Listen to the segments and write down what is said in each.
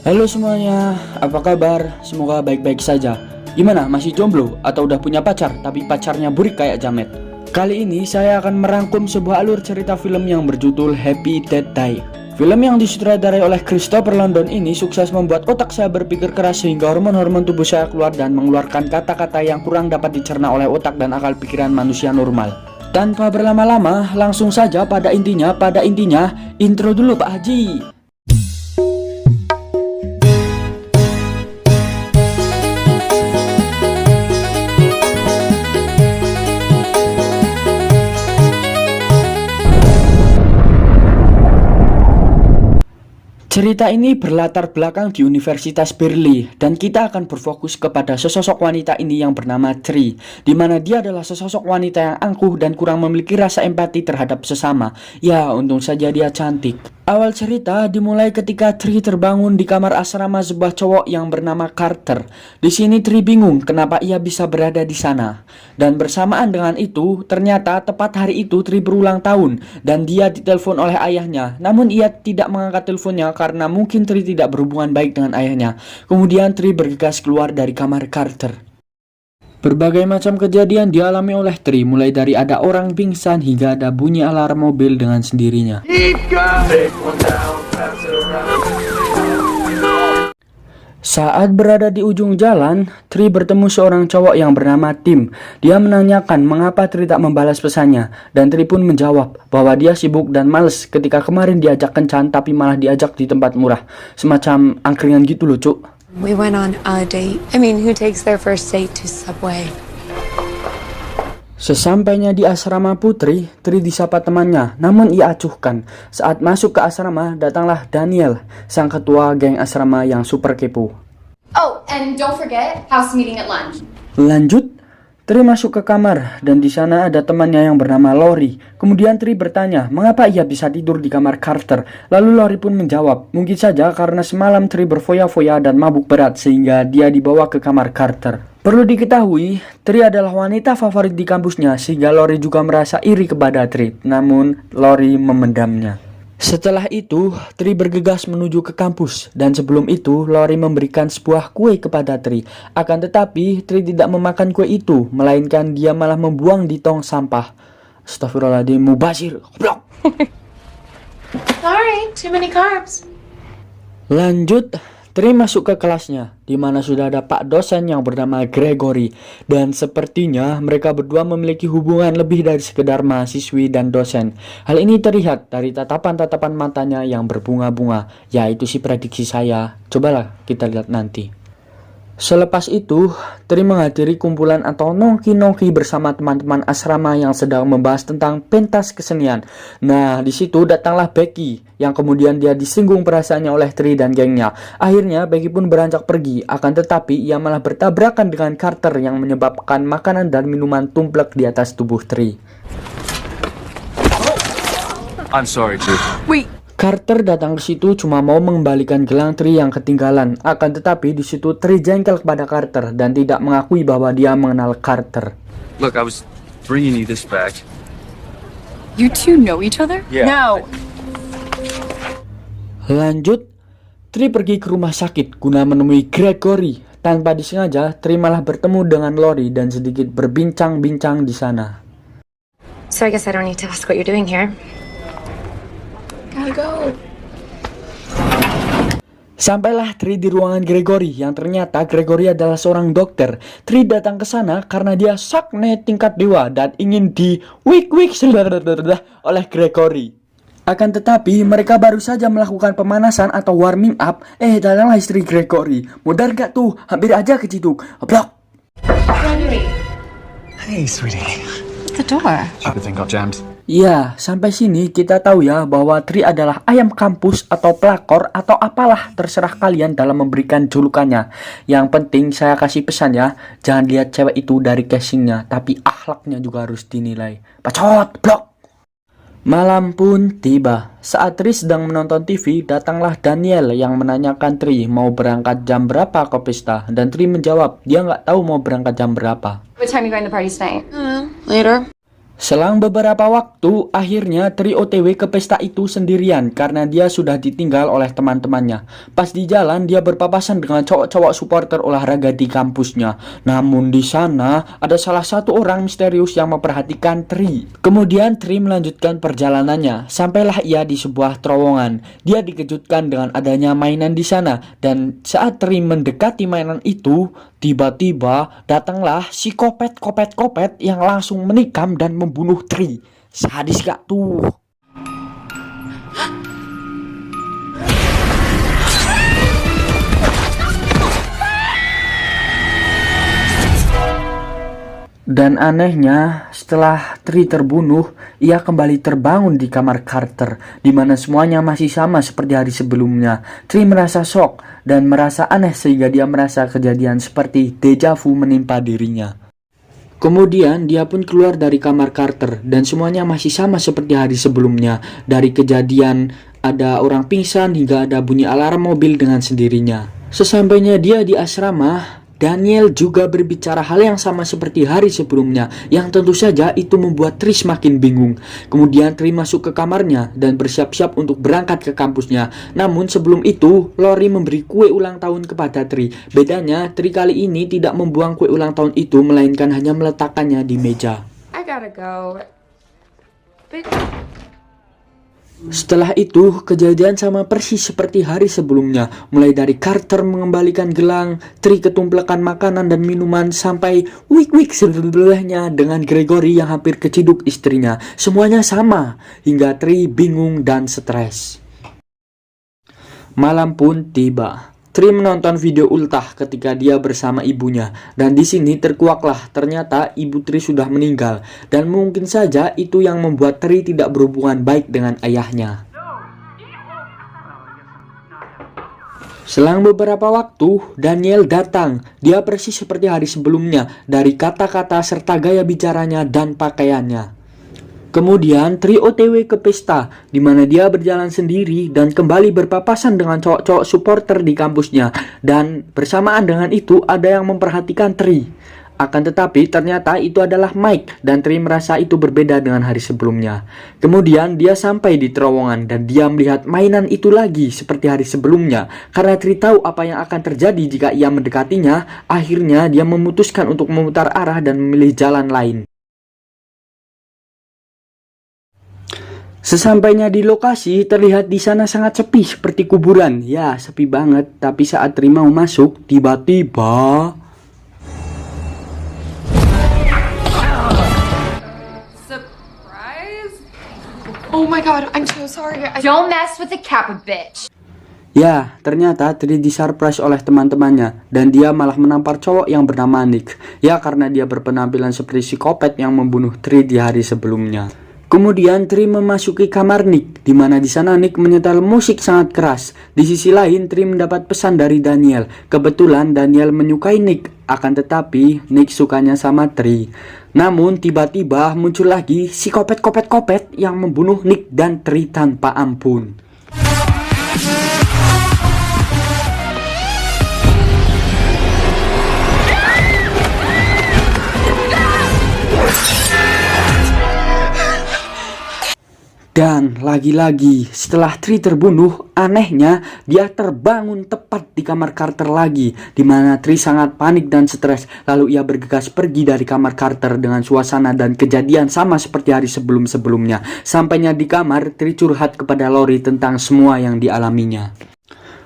Halo semuanya, apa kabar? Semoga baik-baik saja. Gimana, masih jomblo atau udah punya pacar tapi pacarnya burik kayak Jamet? Kali ini saya akan merangkum sebuah alur cerita film yang berjudul Happy Death Die. Film yang disutradarai oleh Christopher Landon ini sukses membuat otak saya berpikir keras sehingga hormon-hormon tubuh saya keluar dan mengeluarkan kata-kata yang kurang dapat dicerna oleh otak dan akal pikiran manusia normal. Tanpa berlama-lama, langsung saja pada intinya, intro dulu Pak Haji. Cerita ini berlatar belakang di Universitas Berkeley dan kita akan berfokus kepada sesosok wanita ini yang bernama Tree, di mana dia adalah sesosok wanita yang angkuh dan kurang memiliki rasa empati terhadap sesama. Ya, untung saja dia cantik. Awal cerita dimulai ketika Tree terbangun di kamar asrama sebuah cowok yang bernama Carter. Di sini Tree bingung kenapa ia bisa berada di sana. Dan bersamaan dengan itu, ternyata tepat hari itu Tree berulang tahun dan dia ditelepon oleh ayahnya. Namun ia tidak mengangkat teleponnya karena mungkin Tree tidak berhubungan baik dengan ayahnya. Kemudian Tree bergegas keluar dari kamar Carter. Berbagai macam kejadian dialami oleh Tree, mulai dari ada orang pingsan hingga ada bunyi alarm mobil dengan sendirinya. Saat berada di ujung jalan, Tree bertemu seorang cowok yang bernama Tim. Dia menanyakan mengapa Tree tak membalas pesannya, dan Tree pun menjawab bahwa dia sibuk dan males ketika kemarin diajak kencan tapi malah diajak di tempat murah. Semacam angkringan gitu loh, Cuk. We went on a date. Who takes their first date to Subway? Sesampainya di asrama putri, Tree disapa temannya, namun ia acuhkan. Saat masuk ke asrama, datanglah Daniel, sang ketua geng asrama yang super kepo. Oh, and don't forget house meeting at lunch. Lanjut, Tree masuk ke kamar dan di sana ada temannya yang bernama Lori. Kemudian Tree bertanya mengapa ia bisa tidur di kamar Carter. Lalu Lori pun menjawab, mungkin saja karena semalam Tree berfoya-foya dan mabuk berat sehingga dia dibawa ke kamar Carter. Perlu diketahui, Tree adalah wanita favorit di kampusnya sehingga Lori juga merasa iri kepada Tree. Namun Lori memendamnya. Setelah itu, Tree bergegas menuju ke kampus dan sebelum itu Lori memberikan sebuah kue kepada Tree. Akan tetapi, Tree tidak memakan kue itu, melainkan dia malah membuang di tong sampah. Astagfirullahaladzim, mubazir, goblok. Sorry, too many carbs. Lanjut, Tree masuk ke kelasnya, di mana sudah ada Pak dosen yang bernama Gregory. Dan sepertinya mereka berdua memiliki hubungan lebih dari sekedar mahasiswi dan dosen. Hal ini terlihat dari tatapan-tatapan matanya yang berbunga-bunga. Ya, itu sih prediksi saya. Cobalah kita lihat nanti. Selepas itu, Tree menghadiri kumpulan atau nongki-nongki bersama teman-teman asrama yang sedang membahas tentang pentas kesenian. Nah, di situ datanglah Becky, yang kemudian dia disinggung perasaannya oleh Tree dan gengnya. Akhirnya, Becky pun beranjak pergi, akan tetapi ia malah bertabrakan dengan Carter yang menyebabkan makanan dan minuman tumplek di atas tubuh Tree. I'm sorry, Tree. Wait. Carter datang ke situ cuma mau mengembalikan gelang Tree yang ketinggalan. Akan tetapi di situ Tree jengkel kepada Carter dan tidak mengakui bahwa dia mengenal Carter. Look, I was bringing you this back. You two know each other? Yeah. No. Lanjut, Tree pergi ke rumah sakit guna menemui Gregory. Tanpa disengaja, Tree malah bertemu dengan Lori dan sedikit berbincang-bincang di sana. So I guess I don't need to ask what you're doing here. Gotta go. Sampailah Tree di ruangan Gregory yang ternyata Gregory adalah seorang dokter. Tree datang ke sana karena dia sakne tingkat dewa dan ingin di wik-wik oleh Gregory. Akan tetapi mereka baru saja melakukan pemanasan atau warming up. Datanglah istri Gregory. Modar gak tuh? Hampir aja keciduk. Blok. Gregory. Hey, sweetie. The door. I think got jammed. Ya, sampai sini kita tahu ya bahwa Tree adalah ayam kampus atau pelakor atau apalah, terserah kalian dalam memberikan julukannya. Yang penting saya kasih pesan ya, jangan lihat cewek itu dari casingnya, tapi akhlaknya juga harus dinilai. Bacot, blok. Malam pun tiba. Saat Tree sedang menonton TV, datanglah Daniel yang menanyakan Tree mau berangkat jam berapa ke pesta. Dan Tree menjawab dia nggak tahu mau berangkat jam berapa. What time are you going to the party tonight? Later. Selang beberapa waktu, akhirnya Tri OTW ke pesta itu sendirian karena dia sudah ditinggal oleh teman-temannya. Pas di jalan, dia berpapasan dengan cowok-cowok supporter olahraga di kampusnya. Namun di sana, ada salah satu orang misterius yang memperhatikan Tri. Kemudian Tri melanjutkan perjalanannya, sampailah ia di sebuah terowongan. Dia dikejutkan dengan adanya mainan di sana, dan saat Tri mendekati mainan itu, tiba-tiba datanglah si kopet yang langsung menikam dan membunuh Tri. Sadis gak tuh? Dan anehnya, setelah Tri terbunuh, ia kembali terbangun di kamar Carter, di mana semuanya masih sama seperti hari sebelumnya. Tri merasa shock dan merasa aneh sehingga dia merasa kejadian seperti deja vu menimpa dirinya. Kemudian dia pun keluar dari kamar Carter dan semuanya masih sama seperti hari sebelumnya. Dari kejadian ada orang pingsan hingga ada bunyi alarm mobil dengan sendirinya. Sesampainya dia di asrama, Daniel juga berbicara hal yang sama seperti hari sebelumnya, yang tentu saja itu membuat Tri semakin bingung. Kemudian Tri masuk ke kamarnya dan bersiap-siap untuk berangkat ke kampusnya. Namun sebelum itu, Lori memberi kue ulang tahun kepada Tri. Bedanya, Tri kali ini tidak membuang kue ulang tahun itu, melainkan hanya meletakkannya di meja. I gotta go. But Setelah itu, kejadian sama persis seperti hari sebelumnya. Mulai dari Carter mengembalikan gelang, Tri ketumplakan makanan dan minuman, sampai wik-wik sebelahnya dengan Gregory yang hampir keciduk istrinya. Semuanya sama, hingga Tri bingung dan stres. Malam pun tiba. Tri menonton video ultah ketika dia bersama ibunya, dan di sini terkuaklah ternyata ibu Tri sudah meninggal, dan mungkin saja itu yang membuat Tri tidak berhubungan baik dengan ayahnya. Selang beberapa waktu, Daniel datang. Dia persis seperti hari sebelumnya, dari kata-kata serta gaya bicaranya dan pakaiannya. Kemudian Tri OTW ke pesta, di mana dia berjalan sendiri dan kembali berpapasan dengan cowok-cowok supporter di kampusnya. Dan bersamaan dengan itu ada yang memperhatikan Tri. Akan tetapi ternyata itu adalah Mike, dan Tri merasa itu berbeda dengan hari sebelumnya. Kemudian dia sampai di terowongan dan dia melihat mainan itu lagi seperti hari sebelumnya. Karena Tri tahu apa yang akan terjadi jika ia mendekatinya, akhirnya dia memutuskan untuk memutar arah dan memilih jalan lain. Sesampainya di lokasi, terlihat di sana sangat sepi seperti kuburan. Ya, sepi banget. Tapi saat Tri mau masuk, tiba-tiba surprise? Oh my god, I'm so sorry. Don't mess with the Kappa bitch. ya, ternyata Tri disurprise oleh teman-temannya, dan dia malah menampar cowok yang bernama Nick. Ya, karena dia berpenampilan seperti psikopat yang membunuh Tri di hari sebelumnya. Kemudian Tri memasuki kamar Nick, di mana di sana Nick menyetel musik sangat keras. Di sisi lain, Tri mendapat pesan dari Daniel. Kebetulan Daniel menyukai Nick, akan tetapi Nick sukanya sama Tri. Namun tiba-tiba muncul lagi si kopet yang membunuh Nick dan Tri tanpa ampun. Dan lagi-lagi setelah Tri terbunuh, anehnya dia terbangun tepat di kamar Carter lagi, di mana Tri sangat panik dan stres. Lalu ia bergegas pergi dari kamar Carter dengan suasana dan kejadian sama seperti hari sebelum-sebelumnya. Sampainya di kamar, Tri curhat kepada Lori tentang semua yang dialaminya.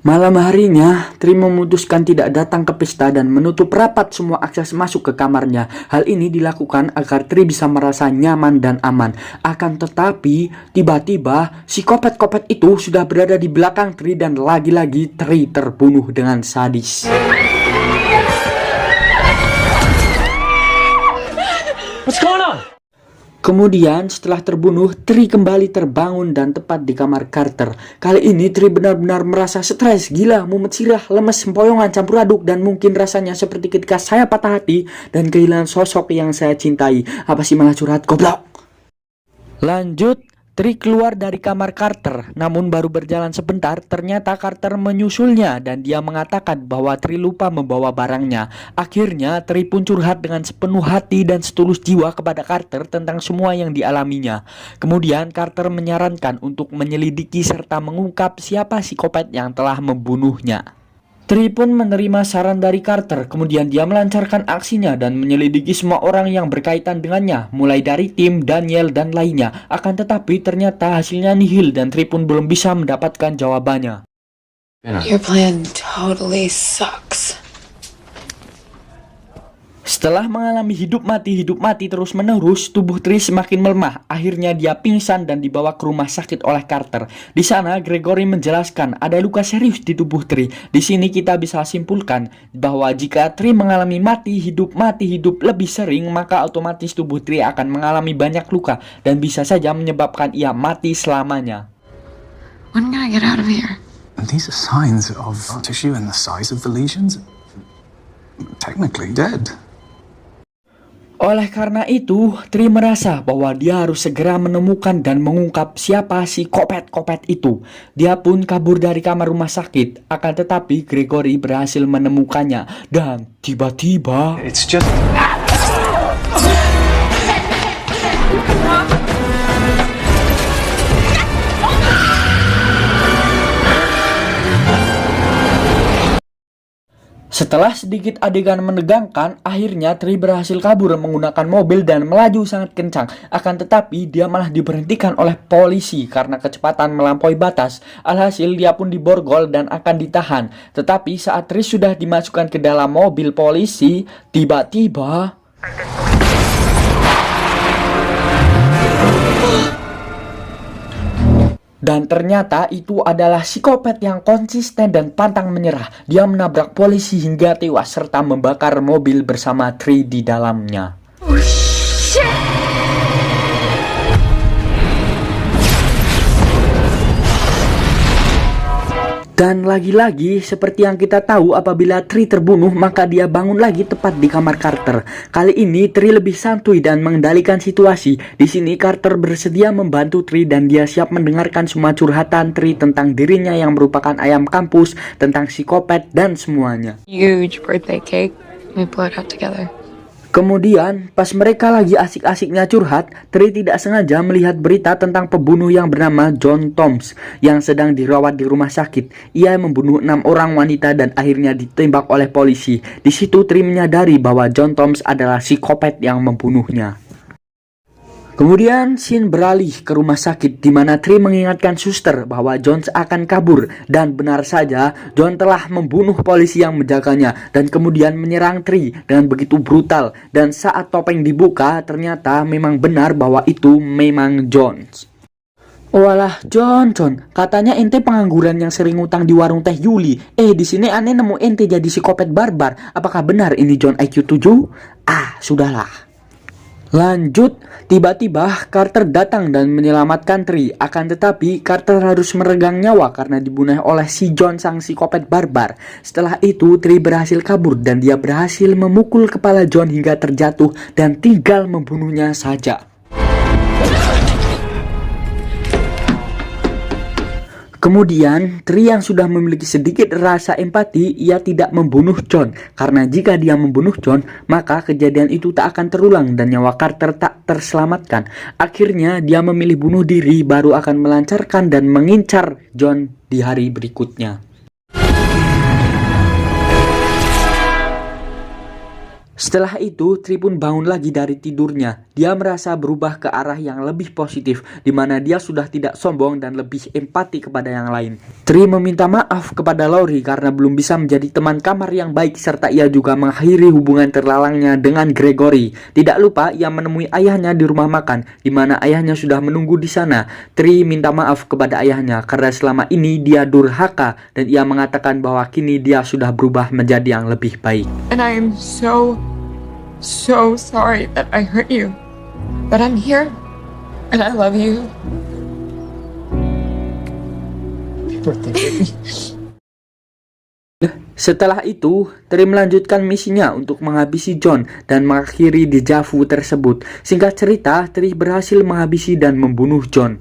Malam harinya, Tri memutuskan tidak datang ke pesta dan menutup rapat semua akses masuk ke kamarnya. Hal ini dilakukan agar Tri bisa merasa nyaman dan aman. Akan tetapi, tiba-tiba si kopet itu sudah berada di belakang Tri dan lagi-lagi Tri terbunuh dengan sadis. What's going on? Kemudian setelah terbunuh, Tri kembali terbangun dan tepat di kamar Carter. Kali ini Tri benar-benar merasa stres, gila, mumet sirah, lemes, sempoyongan, campur aduk, dan mungkin rasanya seperti ketika saya patah hati dan kehilangan sosok yang saya cintai. Apa sih malah curhat, goblok? Lanjut, Tri keluar dari kamar Carter, namun baru berjalan sebentar, ternyata Carter menyusulnya dan dia mengatakan bahwa Tri lupa membawa barangnya. Akhirnya, Tri pun curhat dengan sepenuh hati dan setulus jiwa kepada Carter tentang semua yang dialaminya. Kemudian, Carter menyarankan untuk menyelidiki serta mengungkap siapa psikopat yang telah membunuhnya. Tri pun menerima saran dari Carter, kemudian dia melancarkan aksinya dan menyelidiki semua orang yang berkaitan dengannya, mulai dari Tim, Daniel, dan lainnya. Akan tetapi ternyata hasilnya nihil dan Tri pun belum bisa mendapatkan jawabannya. Your plan totally sucks. Setelah mengalami hidup mati terus-menerus, tubuh Tri semakin melemah. Akhirnya dia pingsan dan dibawa ke rumah sakit oleh Carter. Di sana, Gregory menjelaskan ada luka serius di tubuh Tri. Di sini kita bisa simpulkan bahwa jika Tri mengalami mati hidup lebih sering, maka otomatis tubuh Tri akan mengalami banyak luka dan bisa saja menyebabkan ia mati selamanya. When can I get out of here? And these are signs of tissue and the size of the lesions. Technically dead. Oleh karena itu, Tri merasa bahwa dia harus segera menemukan dan mengungkap siapa si kopet itu. Dia pun kabur dari kamar rumah sakit, akan tetapi Gregory berhasil menemukannya dan tiba-tiba It's just... setelah sedikit adegan menegangkan, akhirnya Tri berhasil kabur menggunakan mobil dan melaju sangat kencang. Akan tetapi dia malah diberhentikan oleh polisi karena kecepatan melampaui batas. Alhasil dia pun diborgol dan akan ditahan. Tetapi saat Tri sudah dimasukkan ke dalam mobil polisi, tiba-tiba dan ternyata itu adalah psikopat yang konsisten dan pantang menyerah. Dia menabrak polisi hingga tewas serta membakar mobil bersama Tri di dalamnya. Oh, shit! Dan lagi-lagi, seperti yang kita tahu, apabila Tri terbunuh, maka dia bangun lagi tepat di kamar Carter. Kali ini, Tri lebih santuy dan mengendalikan situasi. Di sini, Carter bersedia membantu Tri dan dia siap mendengarkan semua curhatan Tri tentang dirinya yang merupakan ayam kampus, tentang psikopat, dan semuanya. Huge birthday cake. We blow it out together. Kemudian, pas mereka lagi asik-asiknya curhat, Tri tidak sengaja melihat berita tentang pembunuh yang bernama John Toms yang sedang dirawat di rumah sakit. Ia membunuh 6 orang wanita dan akhirnya ditembak oleh polisi. Di situ Tri menyadari bahwa John Toms adalah psikopat yang membunuhnya. Kemudian scene beralih ke rumah sakit di mana Tri mengingatkan suster bahwa John akan kabur dan benar saja John telah membunuh polisi yang menjaganya dan kemudian menyerang Tri dengan begitu brutal dan saat topeng dibuka ternyata memang benar bahwa itu memang John. Walah, John, katanya ente pengangguran yang sering ngutang di warung teh Yuli. Di sini aneh nemu ente jadi psikopat barbar. Apakah benar ini John IQ 7? Sudahlah. Lanjut, tiba-tiba Carter datang dan menyelamatkan Tri. Akan tetapi, Carter harus meregang nyawa karena dibunuh oleh si John sang psikopat barbar. Setelah itu, Tri berhasil kabur dan dia berhasil memukul kepala John hingga terjatuh dan tinggal membunuhnya saja. Kemudian, Tri yang sudah memiliki sedikit rasa empati, ia tidak membunuh John. Karena jika dia membunuh John, maka kejadian itu tak akan terulang dan nyawa Carter tak terselamatkan. Akhirnya, dia memilih bunuh diri baru akan melancarkan dan mengincar John di hari berikutnya. Setelah itu, Tri pun bangun lagi dari tidurnya. Dia merasa berubah ke arah yang lebih positif, di mana dia sudah tidak sombong dan lebih empati kepada yang lain. Tri meminta maaf kepada Laurie karena belum bisa menjadi teman kamar yang baik, serta ia juga mengakhiri hubungan terlalangnya dengan Gregory. Tidak lupa, ia menemui ayahnya di rumah makan, di mana ayahnya sudah menunggu di sana. Tri minta maaf kepada ayahnya karena selama ini dia durhaka, dan ia mengatakan bahwa kini dia sudah berubah menjadi yang lebih baik. And I am so sorry that I hurt you. But I'm here, and I love you. Happy birthday, baby. Setelah itu, Tri melanjutkan misinya untuk menghabisi John dan mengakhiri deja vu tersebut. Singkat cerita, Tri berhasil menghabisi dan membunuh John.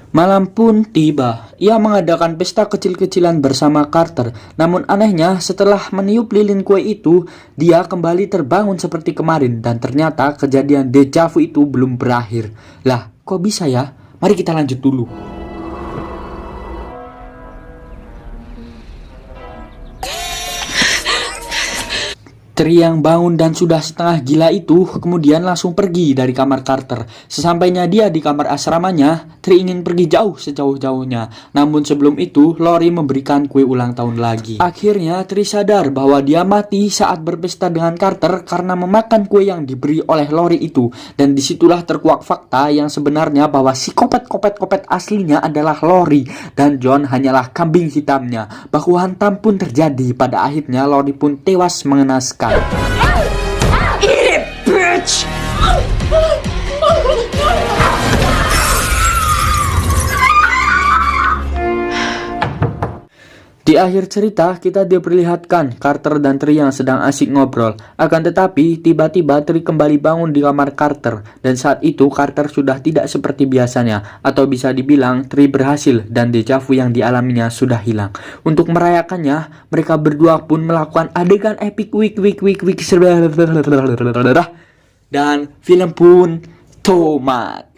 Malam pun tiba. Ia mengadakan pesta kecil-kecilan bersama Carter. Namun anehnya, setelah meniup lilin kue itu, dia kembali terbangun seperti kemarin. Dan ternyata kejadian deja vu itu belum berakhir. Lah, kok bisa ya? Mari kita lanjut dulu. Tri yang bangun dan sudah setengah gila itu kemudian langsung pergi dari kamar Carter. Sesampainya dia di kamar asramanya, Tri ingin pergi jauh sejauh-jauhnya. Namun sebelum itu, Lori memberikan kue ulang tahun lagi. Akhirnya Tri sadar bahwa dia mati saat berpesta dengan Carter karena memakan kue yang diberi oleh Lori itu. Dan disitulah terkuak fakta yang sebenarnya bahwa si kopet aslinya adalah Lori dan John hanyalah kambing hitamnya. Baku hantam pun terjadi. Pada akhirnya Lori pun tewas mengenaskan. Eat it, bitch! Di akhir cerita, kita diperlihatkan Carter dan Tri yang sedang asik ngobrol. Akan tetapi, tiba-tiba Tri kembali bangun di kamar Carter. Dan saat itu, Carter sudah tidak seperti biasanya. Atau bisa dibilang, Tri berhasil dan deja vu yang dialaminya sudah hilang. Untuk merayakannya, mereka berdua pun melakukan adegan epic wik dan film pun tamat.